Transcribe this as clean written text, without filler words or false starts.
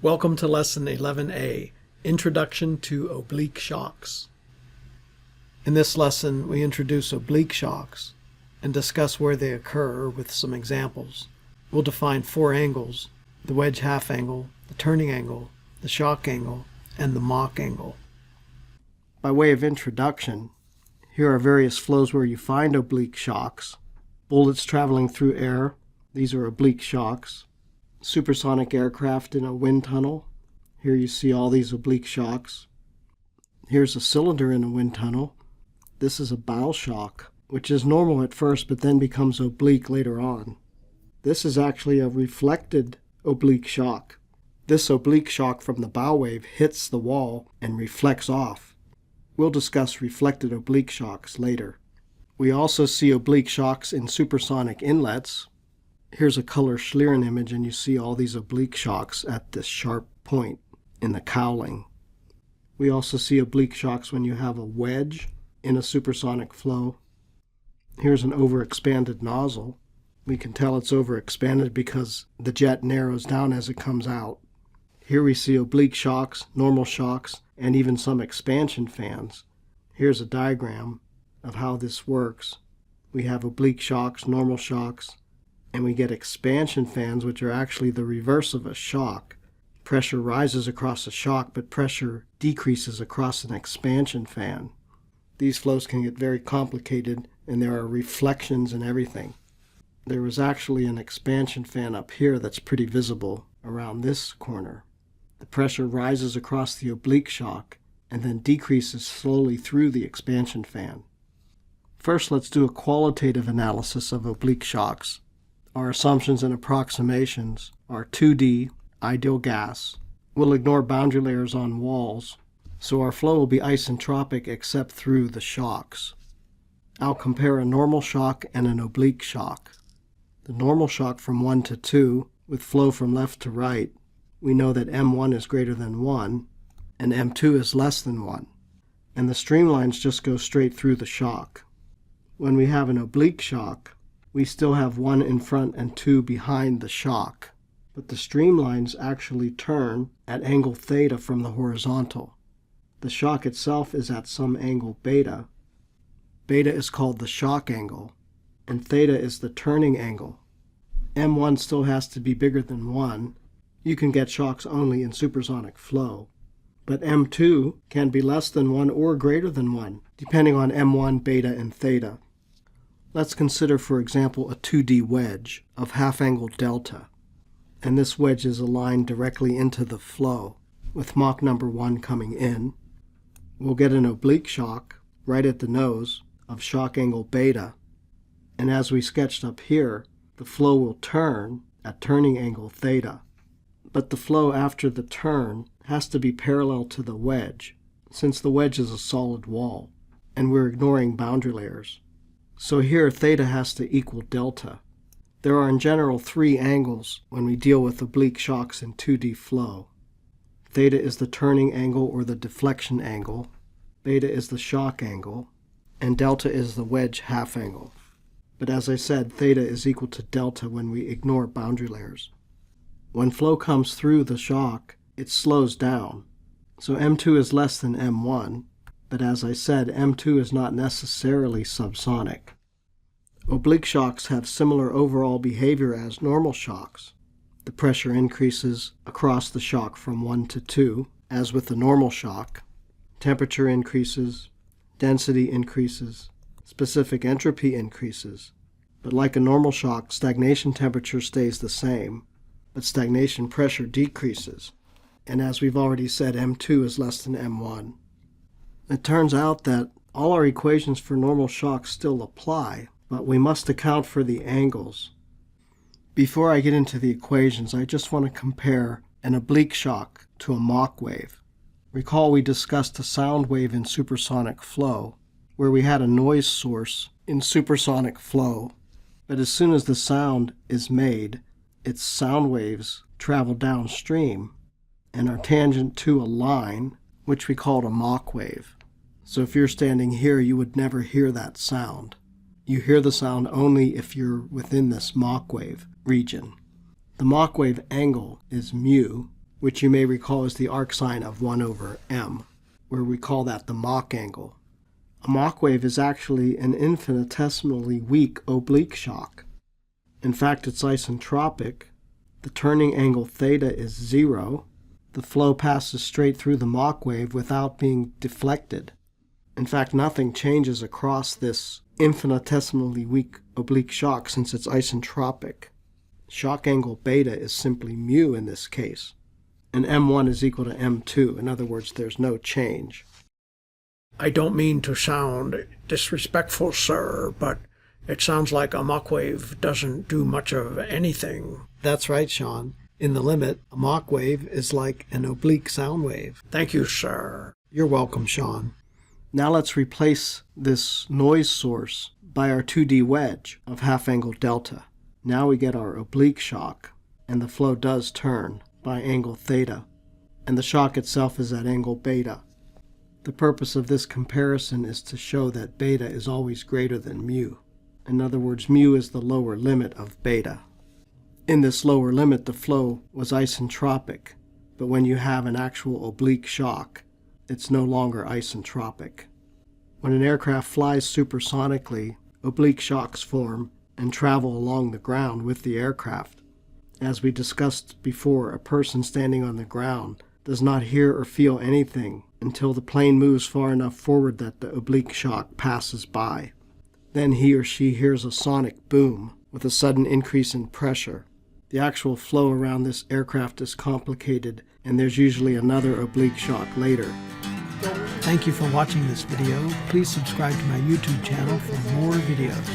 Welcome to Lesson 11A, Introduction to Oblique Shocks. In this lesson, we introduce oblique shocks and discuss where they occur with some examples. We'll define four angles: the wedge half angle, the turning angle, the shock angle, and the Mach angle. By way of introduction, here are various flows where you find oblique shocks. Bullets traveling through air, these are oblique shocks. Supersonic aircraft in a wind tunnel, here you see all these oblique shocks. Here's a cylinder in a wind tunnel. This is a bow shock, which is normal at first but then becomes oblique later on. This is actually a reflected oblique shock. This oblique shock from the bow wave hits the wall and reflects off. We'll discuss reflected oblique shocks later. We also see oblique shocks in supersonic inlets. Here's a color Schlieren image, and you see all these oblique shocks at this sharp point in the cowling. We also see oblique shocks when you have a wedge in a supersonic flow. Here's an overexpanded nozzle. We can tell it's overexpanded because the jet narrows down as it comes out. Here we see oblique shocks, normal shocks, and even some expansion fans. Here's a diagram of how this works. We have oblique shocks, normal shocks, and we get expansion fans, which are actually the reverse of a shock. Pressure rises across a shock, but pressure decreases across an expansion fan. These flows can get very complicated, and there are reflections and everything. There was actually an expansion fan up here that's pretty visible around this corner. The pressure rises across the oblique shock and then decreases slowly through the expansion fan. First, let's do a qualitative analysis of oblique shocks. Our assumptions and approximations are 2D, ideal gas. We'll ignore boundary layers on walls, so our flow will be isentropic except through the shocks. I'll compare a normal shock and an oblique shock. The normal shock from 1 to 2, with flow from left to right, we know that M1 is greater than 1, and M2 is less than 1, and the streamlines just go straight through the shock. When we have an oblique shock, we still have 1 in front and 2 behind the shock, but the streamlines actually turn at angle theta from the horizontal. The shock itself is at some angle beta. Beta is called the shock angle, and theta is the turning angle. M1 still has to be bigger than 1. You can get shocks only in supersonic flow, but M2 can be less than 1 or greater than 1, depending on M1, beta, and theta. Let's consider, for example, a 2D wedge of half-angle delta, and this wedge is aligned directly into the flow, with Mach number 1 coming in. We'll get an oblique shock right at the nose of shock angle beta, and as we sketched up here, the flow will turn at turning angle theta. But the flow after the turn has to be parallel to the wedge, since the wedge is a solid wall, and we're ignoring boundary layers. So here theta has to equal delta. There are in general 3 angles when we deal with oblique shocks in 2D flow. Theta is the turning angle or the deflection angle, beta is the shock angle, and delta is the wedge half angle. But as I said, theta is equal to delta when we ignore boundary layers. When flow comes through the shock, it slows down. So M2 is less than M1, but as I said, M2 is not necessarily subsonic. Oblique shocks have similar overall behavior as normal shocks. The pressure increases across the shock from 1 to 2, as with the normal shock. Temperature increases, density increases, specific entropy increases. But like a normal shock, stagnation temperature stays the same, but stagnation pressure decreases. And as we've already said, M2 is less than M1. It turns out that all our equations for normal shocks still apply, but we must account for the angles. Before I get into the equations, I just want to compare an oblique shock to a Mach wave. Recall we discussed a sound wave in supersonic flow, where we had a noise source in supersonic flow, but as soon as the sound is made, its sound waves travel downstream and are tangent to a line, which we called a Mach wave. So if you're standing here, you would never hear that sound. You hear the sound only if you're within this Mach wave region. The Mach wave angle is mu, which you may recall is the arcsine of 1/m, where we call that the Mach angle. A Mach wave is actually an infinitesimally weak oblique shock. In fact, it's isentropic. The turning angle theta is 0. The flow passes straight through the Mach wave without being deflected. In fact, nothing changes across this infinitesimally weak oblique shock since it's isentropic. Shock angle beta is simply mu in this case, and m1 is equal to m2. In other words, there's no change. I don't mean to sound disrespectful, sir, but it sounds like a Mach wave doesn't do much of anything. That's right, Sean. In the limit, a Mach wave is like an oblique sound wave. Thank you, sir. You're welcome, Sean. Now let's replace this noise source by our 2D wedge of half-angle delta. Now we get our oblique shock, and the flow does turn by angle theta, and the shock itself is at angle beta. The purpose of this comparison is to show that beta is always greater than mu. In other words, mu is the lower limit of beta. In this lower limit, the flow was isentropic, but when you have an actual oblique shock, it's no longer isentropic. When an aircraft flies supersonically, oblique shocks form and travel along the ground with the aircraft. As we discussed before, a person standing on the ground does not hear or feel anything until the plane moves far enough forward that the oblique shock passes by. Then he or she hears a sonic boom with a sudden increase in pressure. The actual flow around this aircraft is complicated, and there's usually another oblique shock later. Thank you for watching this video. Please subscribe to my YouTube channel for more videos.